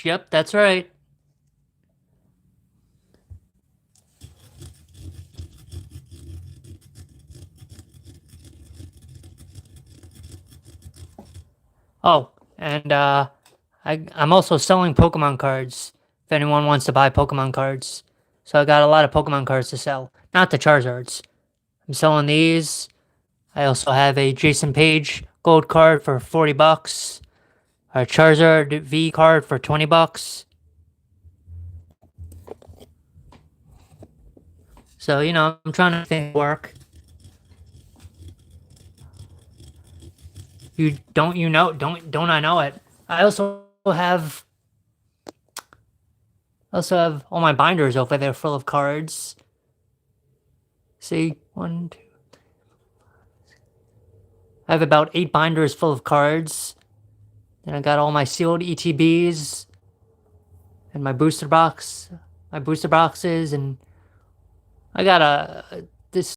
Yep, that's right. Oh, and I'm also selling Pokemon cards. If anyone wants to buy Pokemon cards, so I got a lot of Pokemon cards to sell. Not the Charizards. I'm selling these. I also have a Jason Page gold card for $40. A Charizard V card for $20. So I'm trying to think work. Don't I know it? I also have all my binders over there full of cards. See, one, two. I have about 8 binders full of cards. Then I got all my sealed ETBs and my booster boxes, and I got a